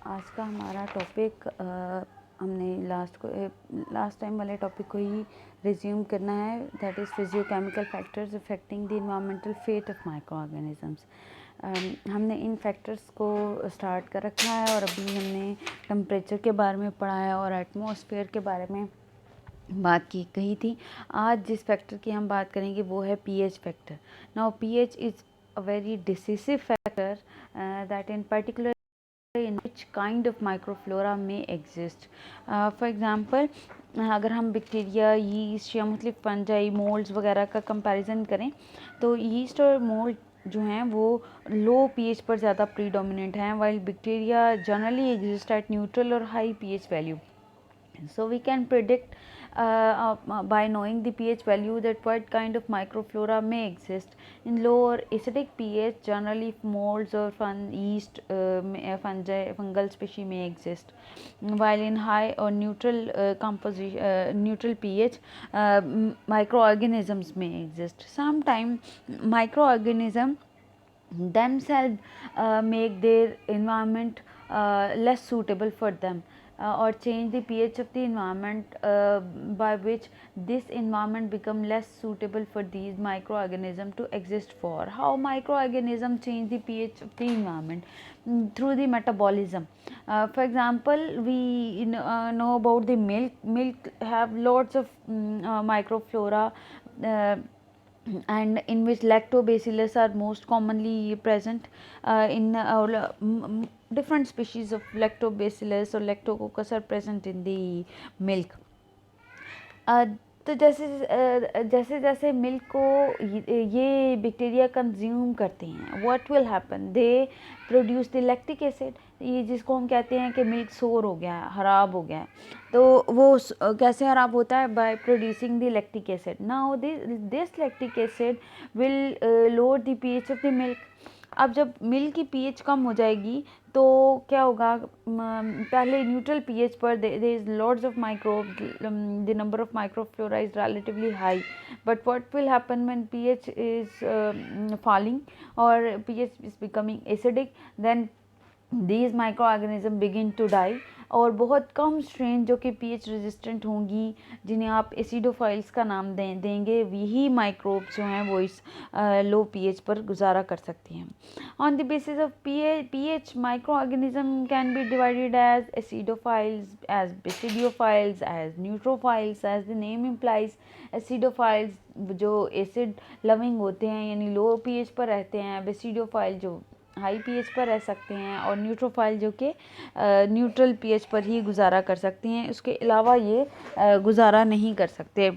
आज का हमारा टॉपिक हमने लास्ट टाइम वाले टॉपिक को ही रिज्यूम करना है, that is physiochemical factors affecting the environmental fate of micro organisms. हमने इन फैक्टर्स को स्टार्ट कर रखा है और अभी हमने टेम्परेचर के बारे में पढ़ा है और एटमॉस्फेयर के बारे में बात कही थी। आज जिस फैक्टर की हम बात करेंगे वो है pH factor. Now pH is a very decisive factor that in particular in which kind of microflora may exist. For example, अगर हम बैक्टीरिया, यीस्ट या मुख्तलिफ फंजाई, मोल्ड्स वगैरह का कंपैरिजन करें तो यीस्ट और मोल्ड जो हैं वो लो पीएच पर ज़्यादा प्रीडोमिनेंट हैं, while bacteria generally exist at neutral और high pH value. So we can predict by knowing the pH value that what kind of microflora may exist. In lower acidic pH, generally molds or yeast, fungal species may exist, while in high or neutral neutral pH, microorganisms may exist. Sometimes microorganisms themselves make their environment less suitable for them, or change the pH of the environment by which this environment become less suitable for these microorganisms to exist for. How microorganisms change the pH of the environment? Through the metabolism. For example, we know about the milk. Milk have lots of microflora, and in which lactobacillus are most commonly present. In different species of lactobacillus or lactococcus are present in the milk. तो जैसे जैसे milk को ये bacteria consume करते हैं, what will happen, they produce the lactic acid, ये जिसको हम कहते हैं कि मिल्क सोर हो गया है, ख़राब हो गया है, तो वो कैसे ख़राब होता है? By producing the lactic acid. Now this lactic acid will lower the pH of the milk. अब जब मिल्क की पीएच कम हो जाएगी तो क्या होगा? पहले न्यूट्रल पीएच पर there is lots of microbe, the number of microflora is relatively high, but what will happen when pH is falling और pH is becoming acidic, then these microorganisms begin to die. और बहुत कम strain जो कि pH resistant होंगी, जिन्हें आप acidophiles का नाम देंगे, वही माइक्रोब्स जो हैं वो इस लो पीएच पर गुजारा कर सकती हैं. On the basis of pH, micro organism can be divided as acidophiles, as basidiophiles, as neutrophiles. As the name implies, acidophiles जो एसिड लविंग होते हैं यानी लो पीएच पर रहते हैं, बेसिडियोफाइल जो हाई पीएच पर रह सकते हैं, और न्यूट्रोफाइल जो कि न्यूट्रल पीएच पर ही गुजारा कर सकती हैं, उसके अलावा ये गुजारा नहीं कर सकते.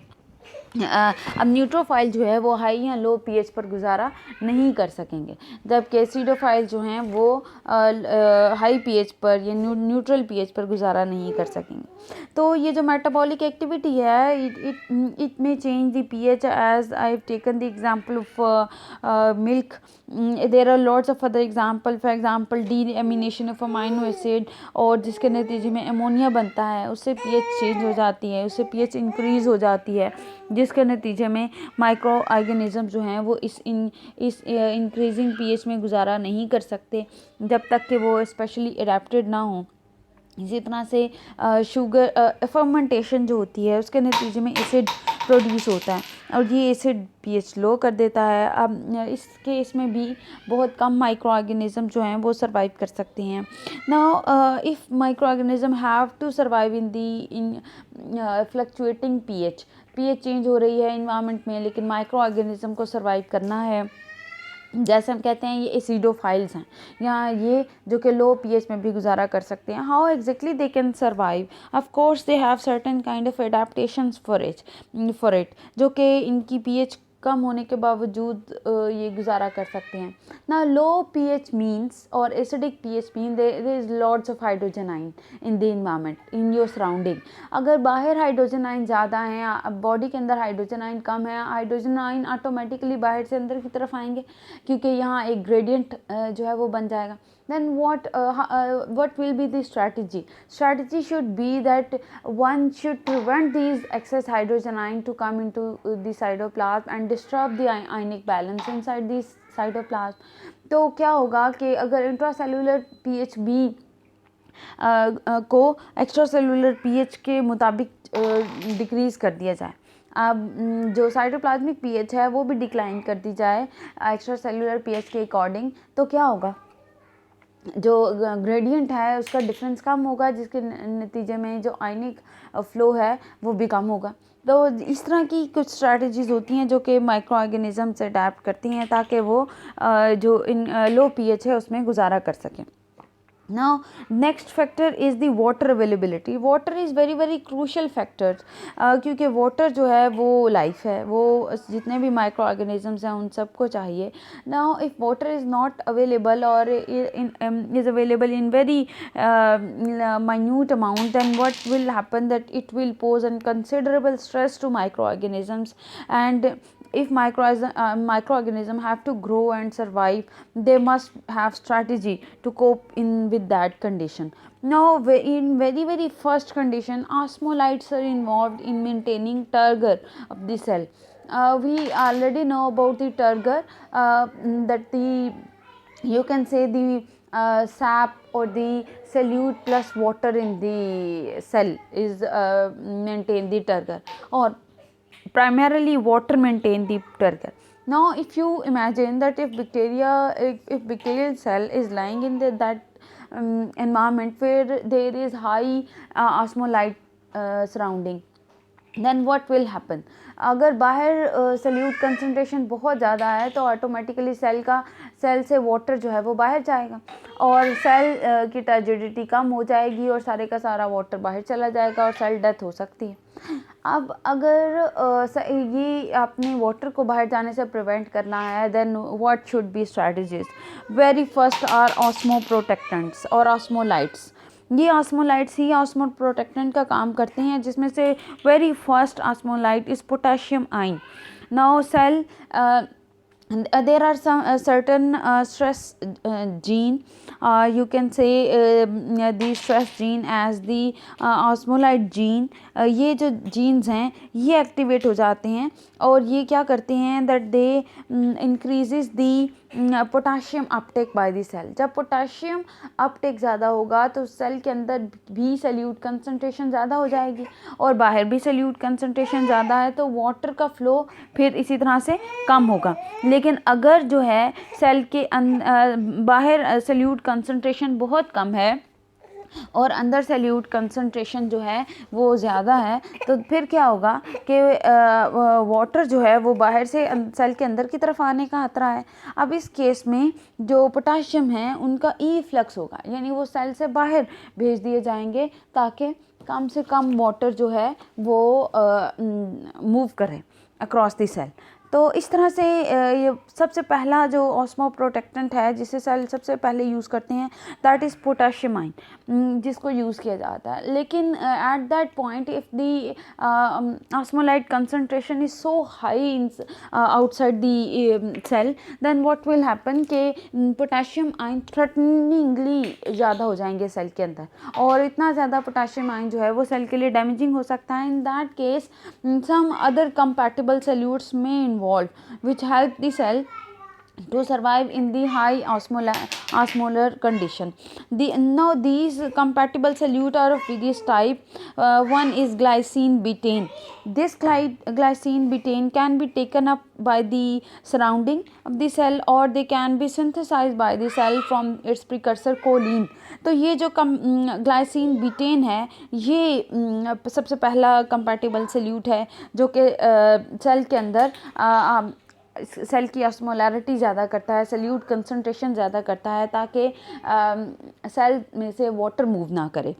अब न्यूट्रोफाइल जो है वो हाई या लो पीएच पर गुजारा नहीं कर सकेंगे, जबकि एसिडोफाइल जो हैं वो हाई पीएच पर या न्यूट्रल पीएच पर गुजारा नहीं कर सकेंगे. तो ये जो मेटाबॉलिक एक्टिविटी है, it may change the pH. As I have taken the example of milk, there are lots of other example. For example deamination of amino acid, और जिसके नतीजे में अमोनिया बनता है, उससे पीएच चेंज हो जाती है, उससे पीएच इंक्रीज़ हो जाती है, जिसके नतीजे में माइक्रो ऑर्गेनिज्म जो हैं वो इस इंक्रीजिंग पीएच में गुजारा नहीं कर सकते जब तक कि वो स्पेशली एडेप्टेड ना हो. इसी तरह से शुगर फर्मेंटेशन जो होती है उसके नतीजे में एसिड प्रोड्यूस होता है, और ये एसिड पीएच लो कर देता है. अब इस केस में भी बहुत कम माइक्रो ऑर्गेनिज्म जो हैं वो सर्वाइव कर सकते हैं. Now if micro organism have to survive in fluctuating pH, pH change हो रही है इन्वायरमेंट में, लेकिन माइक्रो ऑर्गेनिज्म को सर्वाइव करना है, जैसे हम कहते हैं ये एसिडोफाइल्स हैं, या ये जो कि लो पीएच में भी गुजारा कर सकते हैं. How exactly they can survive? Of course they have certain kind of adaptations for it, जो कि इनकी पीएच कम होने के बावजूद ये गुजारा कर सकते हैं. ना लो पीएच मीन्स और acidic pH mean there is lots of hydrogen ion in the environment, in your surrounding. अगर बाहर हाइड्रोजन आयन ज़्यादा हैं, बॉडी के अंदर हाइड्रोजन आयन कम है, हाइड्रोजन आयन ऑटोमेटिकली बाहर से अंदर की तरफ आएंगे क्योंकि यहाँ एक ग्रेडियंट जो है वो बन जाएगा. then what will be the strategy should be that one should prevent these excess hydrogen ion to come into the cytoplasm and disturb the ionic balance inside the cytoplasm. तो क्या होगा कि अगर इंट्रासेलुलर पीएच भी को extra cellular pH के मुताबिक decrease कर दिया जाए। अब जो साइटोप्लाज्मिक पीएच है वो भी डिक्लाइन कर दी जाए एक्स्ट्रा सेलुलर पीएच के अकॉर्डिंग, तो क्या होगा, जो ग्रेडियंट है उसका डिफरेंस कम होगा, जिसके नतीजे में जो आयनिक फ्लो है वो भी कम होगा। तो इस तरह की कुछ स्ट्रैटेजीज़ होती हैं जो कि माइक्रो ऑर्गेनिज्म से अडेप्ट करती हैं ताकि वो जो इन लो पीएच है उसमें गुजारा कर सकें। Now next factor is the water availability. Water is very very crucial factor, क्योंकि water जो है वो life है, वो जितने भी micro organisms हैं उन सबको चाहिए। Now if water is not available or is available in very minute amount, then what will happen that it will pose a considerable stress to microorganisms, and if microorganism have to grow and survive, they must have strategy to cope in with that condition. Now in very very first condition, osmolytes are involved in maintaining turgor of the cell. We already know about the turgor, that the, you can say, the sap or the solute plus water in the cell is maintain the turgor, or primarily water maintain the turgor. Now if you imagine that if bacterial cell is lying in that environment where there is high osmolyte surrounding, then what will happen, अगर बाहर salute concentration बहुत ज़्यादा है तो automatically cell से water जो है वो बाहर जाएगा और सेल की टर्जिडिटी कम हो जाएगी और सारे का सारा वाटर बाहर चला जाएगा और सेल डेथ हो सकती है। अब अगर ये आपने वाटर को बाहर जाने से प्रिवेंट करना है, then what should be strategies. Very first are osmo protectants और ऑस्मोलाइट्स। ये ऑस्मोलाइट्स ही ऑस्मो प्रोटेक्टेंट का काम करते हैं, जिसमें से very first osmolyte is potassium ion. Now cell there are some certain stress gene, you can say the stress gene as the osmolyte gene। ये जो genes हैं ये एक्टिवेट हो जाते हैं और ये क्या करते हैं that they increases the potassium uptake by the cell. जब पोटाशियम अपटेक ज़्यादा होगा तो सेल के अंदर भी सल्यूट कंसंट्रेशन ज़्यादा हो जाएगी और बाहर भी सल्यूट कंसंट्रेशन ज़्यादा है तो वाटर का फ्लो फिर इसी तरह से कम होगा। लेकिन अगर जो है सेल के बाहर सल्यूट कंसंट्रेशन बहुत कम है और अंदर सल्यूट कंसंट्रेशन जो है वो ज़्यादा है, तो फिर क्या होगा कि वाटर जो है वो बाहर से सेल के अंदर की तरफ आने का खतरा है। अब इस केस में जो पोटाशियम है उनका ई फ्लक्स होगा, यानी वो सेल से बाहर भेज दिए जाएंगे ताकि कम से कम वाटर जो है वो मूव करे अक्रॉस द सेल। तो इस तरह से ये सबसे पहला जो ऑस्मो प्रोटेक्टेंट है जिसे सेल सबसे पहले यूज़ करते हैं दैट इज़ पोटाशियम आयन, जिसको यूज़ किया जाता है। लेकिन at that point if the osmolyte concentration is so high in outside the cell, then what will happen कि पोटाशियम आयन थ्रेटनिंगली ज़्यादा हो जाएंगे सेल के अंदर और इतना ज़्यादा पोटाशियम आयन जो है वो सेल के लिए डैमेजिंग हो सकता है। In that case some other compatible solutes में involved which help the cell to survive in the high osmolar condition. Now these compatible solute are of various type. One is glycine betaine. This glycine betaine can be taken up by the surrounding of the cell or they can be synthesized by the cell from its precursor choline. तो ये जो glycine बिटेन है ये सबसे पहला compatible salute है जो कि सेल के अंदर सेल की ऑस्मोलैरिटी ज़्यादा करता है, सल्यूट कंसंट्रेशन ज़्यादा करता है ताकि सेल में से वाटर मूव ना करे।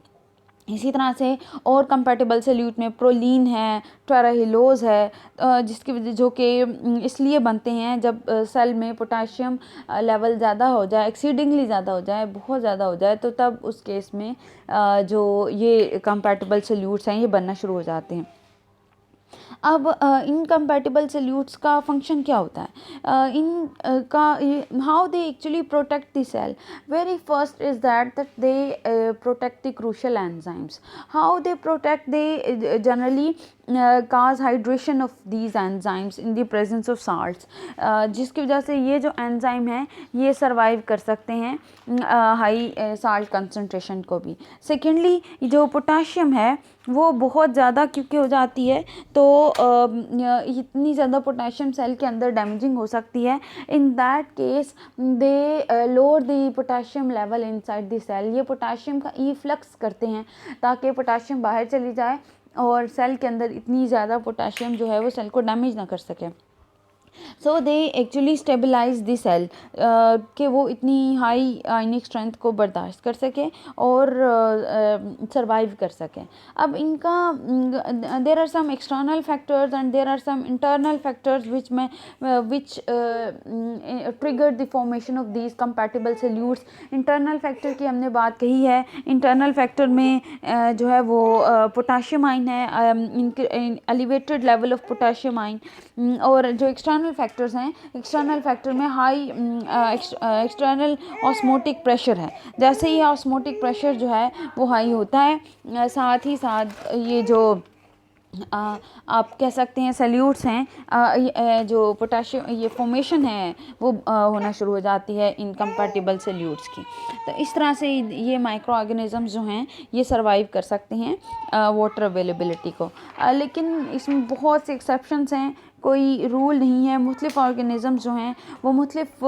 इसी तरह से और कंपैटिबल सल्यूट में प्रोलीन है, टेराहिलोज है, जिसकी वजह जो कि इसलिए बनते हैं जब सेल में पोटाशियम लेवल ज़्यादा हो जाए, एक्सीडिंगली ज़्यादा हो जाए, बहुत ज़्यादा हो जाए, तो तब उस केस में जो ये कंपैटिबल सल्यूट्स हैं ये बनना शुरू हो जाते हैं। अब इनकम्पैटिबल सल्यूट्स का फंक्शन क्या होता है, इन का how they actually protect the cell. Very first is that they protect the crucial enzymes. How they protect, they generally cause hydration of these enzymes in the presence of salts, जिसकी वजह से ये जो एंजाइम है ये survive कर सकते हैं हाई साल्ट कंसनट्रेशन को भी. सेकेंडली जो पोटाशियम है वो बहुत ज़्यादा क्योंकि हो जाती है तो इतनी ज़्यादा पोटाशियम सेल के अंदर डैमेजिंग हो सकती है. In that case they lower the potassium level inside the cell. ये पोटाशियम का इफ्लक्स करते हैं ताकि पोटाशियम बाहर चली जाए और सेल के अंदर इतनी ज़्यादा पोटाशियम जो है वो सेल को डैमेज ना कर सके. So they actually stabilize the cell कि वो इतनी हाई आयनिक स्ट्रेंथ को बर्दाश्त कर सके और सरवाइव कर सकें. अब इनका there are some external factors and there are some internal factors which trigger the formation of these compatible solutes. Internal factor की हमने बात कही है. इंटरनल फैक्टर में जो है वो पोटाशियम आयन है, elevated level of potassium ion. और जो एक्सटर्नल फैक्टर्स हैं, एक्सटर्नल फैक्टर में हाई एक्सटर्नल ऑस्मोटिक प्रेशर है. जैसे ही ऑस्मोटिक प्रेशर जो है वो हाई होता है साथ ही साथ ये जो आप कह सकते हैं सल्यूट्स हैं जो पोटाशियम ये फॉर्मेशन है वो होना शुरू हो जाती है इनकम्पैटिबल सल्यूट्स की. तो इस तरह से ये माइक्रो ऑर्गेनिजम्स जो हैं ये सर्वाइव कर सकते हैं वाटर अवेलेबिलिटी को. लेकिन इसमें बहुत से एक्सेप्शंस हैं, कोई रूल नहीं है. मुख्तलिफ ऑर्गेनिज़म्स जो हैं वो मुख्तलिफ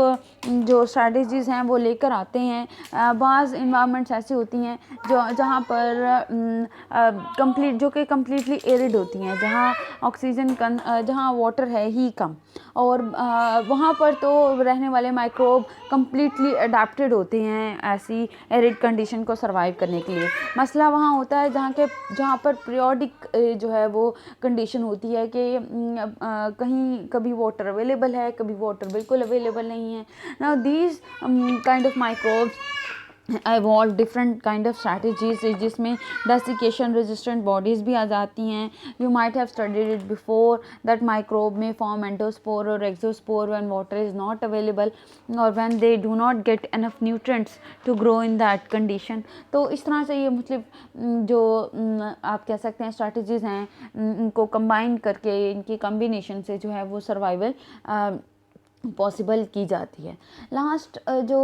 जो स्ट्रैटेजीज़ हैं वो लेकर आते हैं. बाज़ इन्वायरमेंट्स ऐसी होती हैं जहाँ पर कंप्लीट जो कि कम्प्लीटली एरिड होती हैं, जहाँ ऑक्सीजन जहाँ वाटर है ही कम, और वहाँ पर तो रहने वाले माइक्रोब कम्प्लीटली अडेप्टेड होते हैं ऐसी एरिड कंडीशन को सर्वाइव करने के लिए. मसला वहाँ होता है जहाँ पर पीरियोडिक जो है वो कंडीशन होती है कि कहीं कभी वाटर अवेलेबल है, कभी वाटर बिल्कुल अवेलेबल नहीं है. Now these kind of microbes evolve different kind of strategies जिसमें desiccation resistant bodies भी आ जाती हैं. You might have studied it before that microbe may form endospore or exospore when water is not available or when they do not get enough nutrients to grow in that condition. तो इस तरह से ये मतलब जो आप कह सकते हैं स्ट्रैटेजीज़ हैं इनको कंबाइन करके इनकी कम्बिनेशन से जो है वो सर्वाइवल पॉसिबल की जाती है. लास्ट जो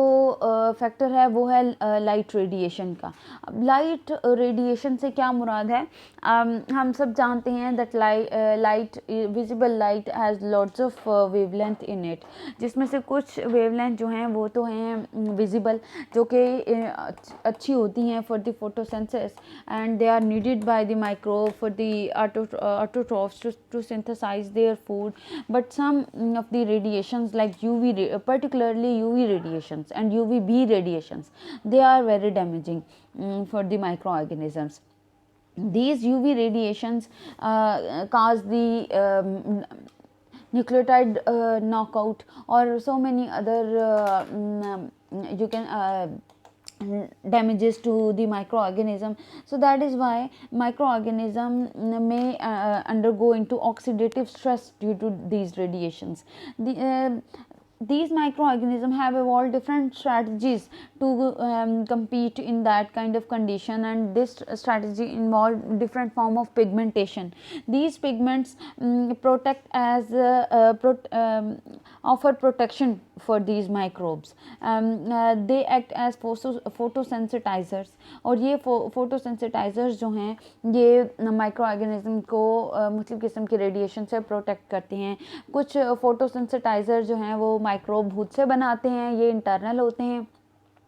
फैक्टर है वो है लाइट रेडिएशन का. अब लाइट रेडिएशन से क्या मुराद है, हम सब जानते हैं that light visible light has lots of wavelength in it, जिसमें से कुछ वेवलेंथ जो हैं वो तो हैं विजिबल जो कि अच्छी होती हैं for the photosynthesis and they are needed by the microbe for the autotrophs to synthesize their food. But some of the radiation like particularly UV radiations and UVB radiations, they are very damaging for the microorganisms. These UV radiations cause the nucleotide knockout or so many other you can damages to the microorganism. So that is why microorganism may undergo into oxidative stress due to these radiations. These microorganisms have evolved different strategies to compete in that kind of condition, and this strategy involved different form of pigmentation. These pigments protect as offer protection for these microbes. They act as photosensitizers, और ये photosensitizers जो हैं ये micro organism को मुख्तलिफ किस्म के radiation से प्रोटेक्ट करते हैं. कुछ फोटोसेंसिटाइजर जो हैं वो माइक्रोब खुद से बनाते हैं, ये इंटरनल होते हैं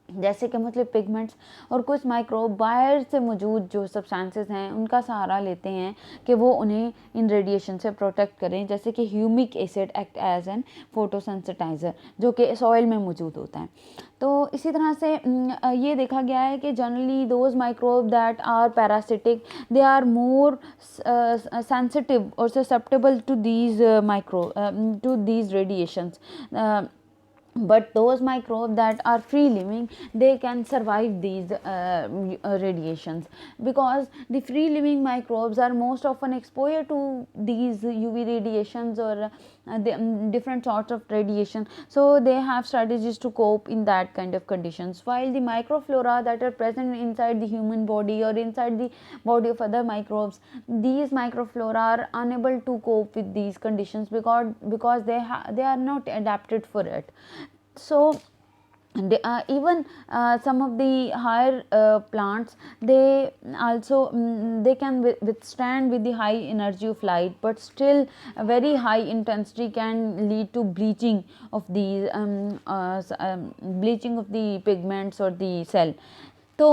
जैसे कि मतलब पिगमेंट्स, और कुछ माइक्रोब बाहर से मौजूद जो सब्सटेंसेस हैं उनका सहारा लेते हैं कि वो उन्हें इन रेडिएशन से प्रोटेक्ट करें. जैसे कि humic acid act as an photosensitizer जो कि सॉइल में मौजूद होता है. तो इसी तरह से ये देखा गया है कि generally those microbe that are parasitic they are more sensitive और susceptible to these radiations. but those microbes that are free living, they can survive these radiations, because the free living microbes are most often exposed to these UV radiations or different sorts of radiation, so they have strategies to cope in that kind of conditions, while the microflora that are present inside the human body or inside the body of other microbes, these microflora are unable to cope with these conditions, because they are not adapted for it. So even some of the higher plants, they also they can withstand with the high energy of light, but still a very high intensity can lead to bleaching of the bleaching of the pigments or the cell. तो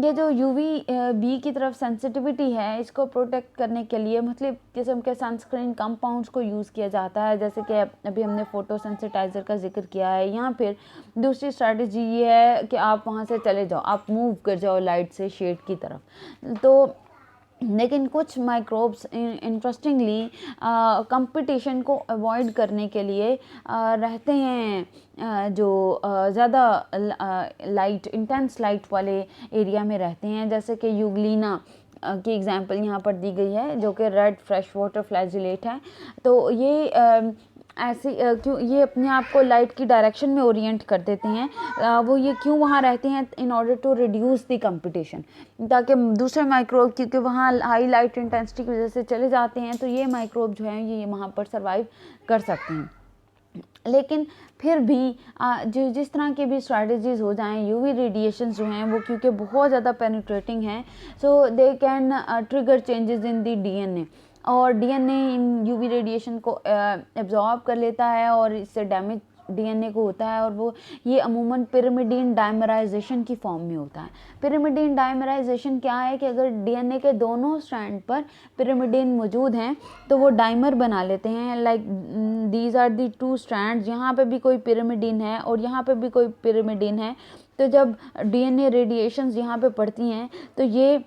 ये जो UV B की तरफ sensitivity है, इसको protect करने के लिए मतलब किस्म के सनस्क्रीन कंपाउंड्स को यूज़ किया जाता है, जैसे कि अभी हमने फ़ोटो सेंसिटाइज़र का जिक्र किया है। या फिर दूसरी स्ट्रैटेजी ये है कि आप वहाँ से चले जाओ, आप मूव कर जाओ लाइट से शेड की तरफ। तो लेकिन कुछ माइक्रोब्स इंटरेस्टिंगली कंपटीशन को अवॉइड करने के लिए रहते हैं जो ज़्यादा लाइट इंटेंस लाइट वाले एरिया में रहते हैं, जैसे कि यूग्लिना की एग्जांपल यहाँ पर दी गई है, जो कि रेड फ्रेश वाटर फ्लैजिलेट है। तो ये ऐसे क्यों ये अपने आप को लाइट की डायरेक्शन में ओरिएंट कर देते हैं, वो ये क्यों वहाँ रहते हैं, in order to reduce the competition, ताकि दूसरे माइक्रोब, क्योंकि वहाँ हाई लाइट इंटेंसिटी की वजह से चले जाते हैं, तो ये माइक्रोब जो हैं ये वहाँ पर सर्वाइव कर सकते हैं। लेकिन फिर भी जो जिस तरह की भी स्ट्रैटेजीज़ हो जाएं, यूवी रेडिएशंस जो हैं वो क्योंकि बहुत ज़्यादा पेनिट्रेटिंग हैं, so they can trigger changes in the DNA, और डीएनए इन यूवी रेडिएशन को एब्जॉर्ब कर लेता है और इससे डैमेज डीएनए को होता है, और वो ये अमूमन पिरिमिडीन डायमराइजेशन की फॉर्म में होता है। पिरिमिडीन डायमराइजेशन क्या है कि अगर डीएनए के दोनों स्ट्रैंड पर पिरिमिडीन मौजूद हैं तो वो डाइमर बना लेते हैं, like these are the two strands, यहाँ पे भी कोई पिरिमिडीन है और यहाँ पे भी कोई पिरिमिडीन है। तो जब डीएनए रेडिएशंस यहाँ पे पड़ती हैं तो ये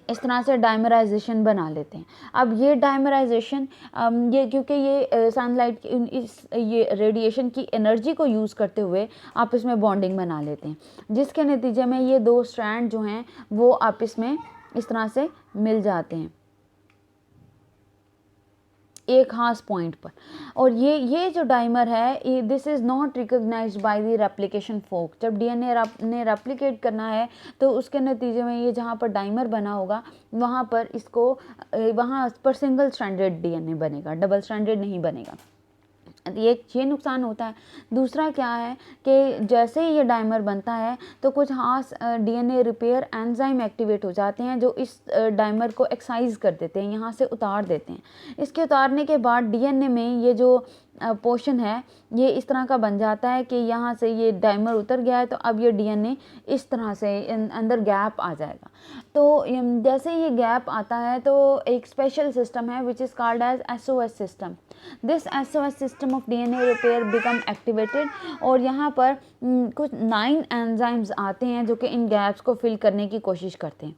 इस तरह से डायमराइजेशन बना लेते हैं। अब ये डायमराइजेशन ये क्योंकि ये सनलाइट इस ये रेडिएशन की एनर्जी को यूज़ करते हुए आपस में बॉन्डिंग बना लेते हैं, जिसके नतीजे में ये दो स्ट्रैंड जो हैं वो आपस में इस तरह से मिल जाते हैं एक खास पॉइंट पर। और ये जो डाइमर है, this is not recognized by the replication fork. जब डीएनए ने रेप्लिकेट करना है तो उसके नतीजे में ये जहाँ पर डाइमर बना होगा वहाँ पर सिंगल स्ट्रैंडेड डीएनए बनेगा, डबल स्ट्रैंडेड नहीं बनेगा। ये नुकसान होता है। दूसरा क्या है कि जैसे ही ये डाइमर बनता है तो कुछ खास डीएनए रिपेयर एंजाइम एक्टिवेट हो जाते हैं जो इस डाइमर को एक्साइज कर देते हैं, यहाँ से उतार देते हैं। इसके उतारने के बाद डीएनए में ये जो पोर्शन है ये इस तरह का बन जाता है कि यहाँ से ये डाइमर उतर गया है, तो अब ये डीएनए इस तरह से अंदर गैप आ जाएगा। तो जैसे ये गैप आता है तो एक स्पेशल सिस्टम है which is called as SOS system. This SOS system of DNA repair become activated, और यहाँ पर कुछ 9 एंजाइम्स आते हैं जो कि इन गैप्स को फिल करने की कोशिश करते हैं,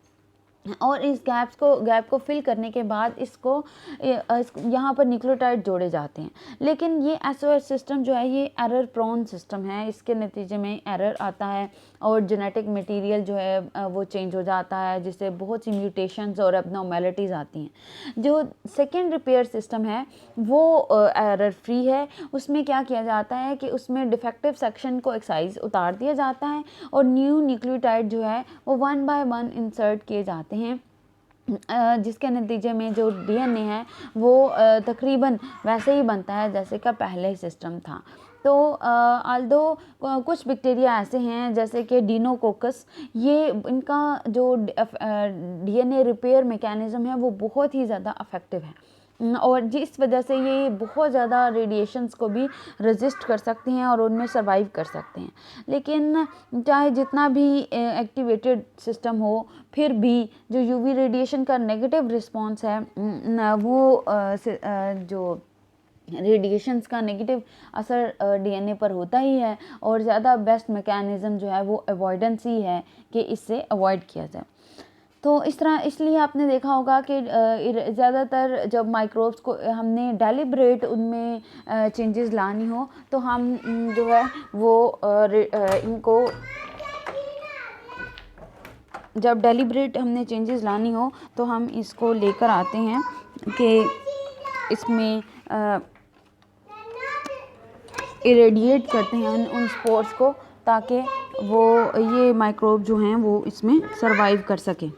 और इस गैप को फिल करने के बाद इसको यहाँ पर न्यूक्लियोटाइड जोड़े जाते हैं। लेकिन ये एसओएस सिस्टम जो है ये एरर प्रोन सिस्टम है, इसके नतीजे में एरर आता है और जेनेटिक मटेरियल जो है वो चेंज हो जाता है, जिससे बहुत सी म्यूटेशंस और एबनॉर्मेलिटीज़ आती हैं। जो सेकेंड रिपेयर सिस्टम है वो एरर फ्री है। उसमें क्या किया जाता है कि उसमें डिफेक्टिव सेक्शन को एक्साइज उतार दिया जाता है और न्यू न्यूक्लियोटाइड जो है वो 1 by 1 इंसर्ट किए जाते हैं, जिसके नतीजे में जो डीएनए है वो तकरीबन वैसे ही बनता है जैसे का पहले सिस्टम था। तो आल्दो कुछ बैक्टीरिया ऐसे हैं जैसे कि डिनोकोकस, ये इनका जो डीएनए रिपेयर मैकेनिज़्म है वो बहुत ही ज़्यादा इफ़ेक्टिव है, और जिस वजह से ये बहुत ज़्यादा रेडिएशंस को भी रेजिस्ट कर सकते हैं और उनमें सर्वाइव कर सकते हैं। लेकिन चाहे जितना भी एक्टिवेटेड सिस्टम हो, फिर भी जो यूवी रेडिएशन का नेगेटिव रिस्पॉन्स है वो जो रेडिएशंस का नेगेटिव असर डीएनए पर होता ही है, और ज़्यादा बेस्ट मैकेनिज़्म जो है वो अवॉइडेंस ही है कि इससे अवॉइड किया जाए। तो इस तरह इसलिए आपने देखा होगा कि ज़्यादातर जब माइक्रोब्स को हमने डेलिब्रेट उनमें चेंजेस लानी हो तो हम जो है वो इनको जब डेलिब्रेट हमने चेंजेस लानी हो तो हम इसको लेकर आते हैं कि इसमें इरेडिएट करते हैं उन स्पोर्स को, ताकि वो ये माइक्रोब जो हैं वो इसमें सरवाइव कर सकें।